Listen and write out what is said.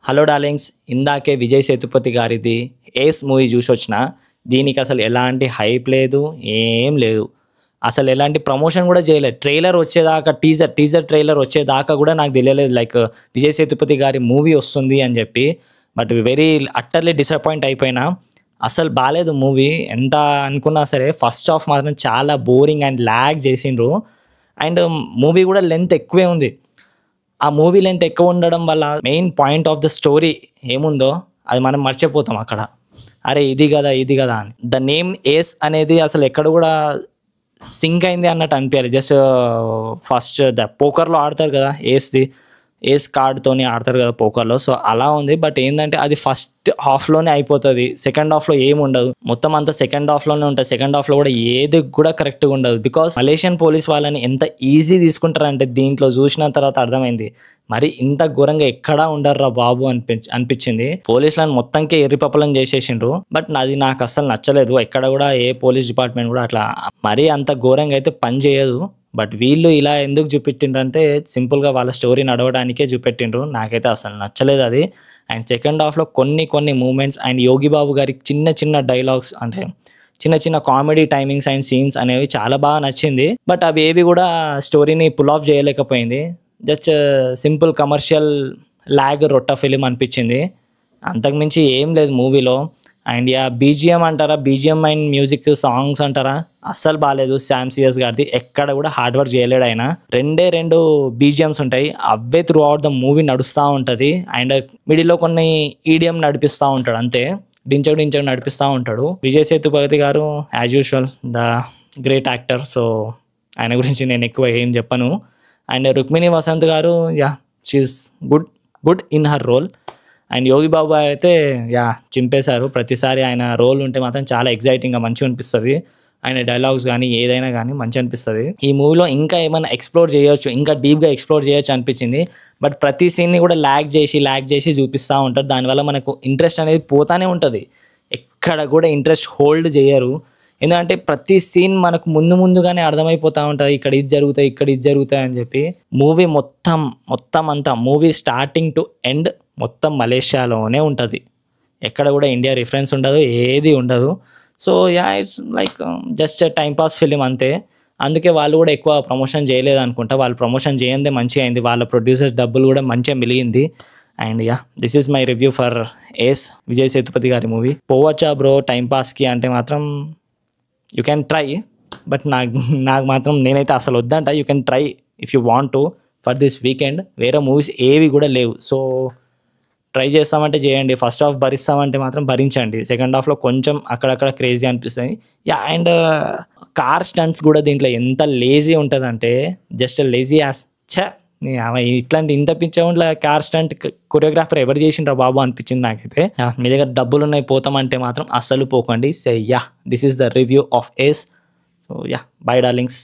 Hello darlings, ఇందాకే విజయ్ సేతుపతి గారిది 'ఏస్' movie చూసొచ్చిన. దీనికి అసలు ఎలాంటి హైప్ లేదు, ఏం లేదు. అసలు ఎలాంటి ప్రమోషన్ కూడా చేయలేదు. ట్రైలర్ వచ్చేదాకా టీజర్ ట్రైలర్ వచ్చేదాకా కూడా నాకు తెలియలేదు లైక్ విజయ్ సేతుపతి గారి మూవీ వస్తుంది అని చెప్పి. బట్ వెరీ అట్టర్లీ డిసప్పాయింట్ అయిపోయినా. అసలు బాలేదు మూవీ. ఎంత అనుకున్నా సరే ఫస్ట్ హాఫ్ మాత్రం చాలా బోరింగ్ అండ్ ల్యాగ్ చేసిండ్రు. అండ్ మూవీ కూడా లెంత్ ఎక్కువే ఉంది. ఆ మూవీ లెంత్ ఎక్కువ ఉండడం వల్ల main point of the story ఏముందో అది మనం మర్చిపోతాం అక్కడ. అరే ఇది కదా అని. ద నేమ్ ఏస్ అనేది అసలు ఎక్కడ కూడా సింక్ అయింది అన్నట్టు అనిపించాలి. జస్ట్ ఫస్ట్ ద పోకర్లో ఆడతారు కదా, ఏస్ కార్డ్తోని ఆడతారు కదా పోకర్లో. సో అలా ఉంది. బట్ ఏంటంటే అది ఫస్ట్ హాఫ్లోనే అయిపోతుంది. సెకండ్ హాఫ్లో ఏమి ఉండదు. మొత్తం అంతా సెకండ్ హాఫ్లోనే ఉంటుంది. సెకండ్ హాఫ్లో కూడా ఏది కూడా కరెక్ట్గా ఉండదు. బికాస్ మలేషియన్ పోలీస్ వాళ్ళని ఎంత ఈజీ తీసుకుంటారంటే దీంట్లో చూసిన తర్వాత అర్థమైంది. మరి ఇంత ఘోరంగా ఎక్కడా ఉండర్రా బాబు అనిపించింది. పోలీసులను మొత్తంకే ఎర్రిపప్పలం చేసేసిండ్రు. బట్ అది నాకు అస్సలు నచ్చలేదు. ఎక్కడ కూడా ఏ పోలీస్ డిపార్ట్మెంట్ కూడా అట్లా మరీ అంత ఘోరంగా అయితే పని చేయదు. బట్ వీళ్ళు ఇలా ఎందుకు చూపెట్టిండ్రు అంటే సింపుల్గా వాళ్ళ స్టోరీ నడవడానికే చూపెట్టిండ్రు. నాకైతే అసలు నచ్చలేదు అది. అండ్ సెకండ్ హాఫ్లో కొన్ని మూమెంట్స్ అండ్ యోగి బాబు గారికి చిన్న డైలాగ్స్ అంటే చిన్న కామెడీ టైమింగ్స్ అండ్ సీన్స్ అనేవి చాలా బాగా నచ్చింది. బట్ అవి ఏవి కూడా స్టోరీని పుల్ ఆఫ్ చేయలేకపోయింది. జస్ట్ సింపుల్ కమర్షియల్ ల్యాగ్ రొట్ట ఫిలిం అనిపించింది. అంతకుమించి ఏం లేదు మూవీలో. అండ్ బీజిఎం అంటారా, బీజిఎం అండ్ మ్యూజిక్ సాంగ్స్ అంటారా, అస్సలు బాగాలేదు. శామ్ సిఎస్ గారిది ఎక్కడ కూడా హార్డ్ వర్క్ చేయలేడు ఆయన. రెండు బీజిఎమ్స్ ఉంటాయి, అవే త్రూ అవుట్ ద మూవీ నడుస్తూ ఉంటుంది. అండ్ మిడిల్లో కొన్ని ఈడిఎం నడిపిస్తూ ఉంటాడు అంతే. డించకు నడిపిస్తూ ఉంటాడు. విజయ్ సేతుపతి గారు as usual the great actor. So ఆయన గురించి నేను ఎక్కువ ఏం చెప్పను. అండ్ రుక్మిణి వసంత్ గారు she's good in her role. And Yogi Babu అయితే చింపేశారు. ప్రతిసారి ఆయన రోల్ ఉంటే మాత్రం చాలా ఎగ్జైటింగ్గా మంచిగా అనిపిస్తుంది. ఆయన డైలాగ్స్ కానీ ఏదైనా కానీ మంచిగా అనిపిస్తుంది. ఈ మూవీలో ఇంకా ఏమైనా ఎక్స్ప్లోర్ చేయొచ్చు, ఇంకా డీప్గా ఎక్స్ప్లోర్ చేయొచ్చు అనిపించింది. బట్ ప్రతి సీన్ని కూడా ల్యాగ్ చేసి చూపిస్తూ ఉంటారు. దానివల్ల మనకు ఇంట్రెస్ట్ అనేది పోతానే ఉంటుంది. ఎక్కడ కూడా ఇంట్రెస్ట్ హోల్డ్ చేయరు. ఎందుకంటే ప్రతి సీన్ మనకు ముందుగానే అర్థమైపోతూ ఉంటుంది. ఇక్కడ ఇది జరుగుతాయి అని చెప్పి. మూవీ మొత్తం అంతా మూవీ స్టార్టింగ్ టు ఎండ్ మొత్తం మలేషియాలోనే ఉంటుంది. ఎక్కడ కూడా ఇండియా రిఫరెన్స్ ఉండదు, ఏది ఉండదు. So it's like just timepass film అంతే. అందుకే వాళ్ళు కూడా ఎక్కువ ప్రమోషన్ చేయలేదు అనుకుంటా. వాళ్ళు ప్రమోషన్ చేయందే మంచిగా అయింది. వాళ్ళ ప్రొడ్యూసర్స్ డబ్బులు కూడా మంచిగా మిలిగింది. And this is my review for Ace, Vijay Sethupathi గారి మూవీ. పోవచ్చా బ్రో టైంపాస్కి అంటే మాత్రం యూ క్యాన్ ట్రై. బట్ నాకు మాత్రం నేనైతే అసలు వద్దంట. You can try if you want to for this weekend. వేరే మూవీస్ ఏవి కూడా లేవు. సో ట్రై చేస్తామంటే చేయండి. ఫస్ట్ హాఫ్ భరిస్తామంటే మాత్రం భరించండి. సెకండ్ హాఫ్లో కొంచెం అక్కడక్కడ క్రేజీ అనిపిస్తుంది. అండ్ కార్ స్టంట్స్ కూడా దీంట్లో ఎంత లేజీ ఉంటుందంటే జస్ట్ లేజీ ఇట్లాంటి ఇంత పిచ్చే కార్ స్టంట్ కొరియోగ్రాఫర్ ఎవరు చేసిండ్రా బాబు అనిపించింది నాకైతే. మీ దగ్గర డబ్బులు ఉన్నాయి పోతామంటే మాత్రం అస్సలు పోకండి. This is the review of Ace. So bye darlings.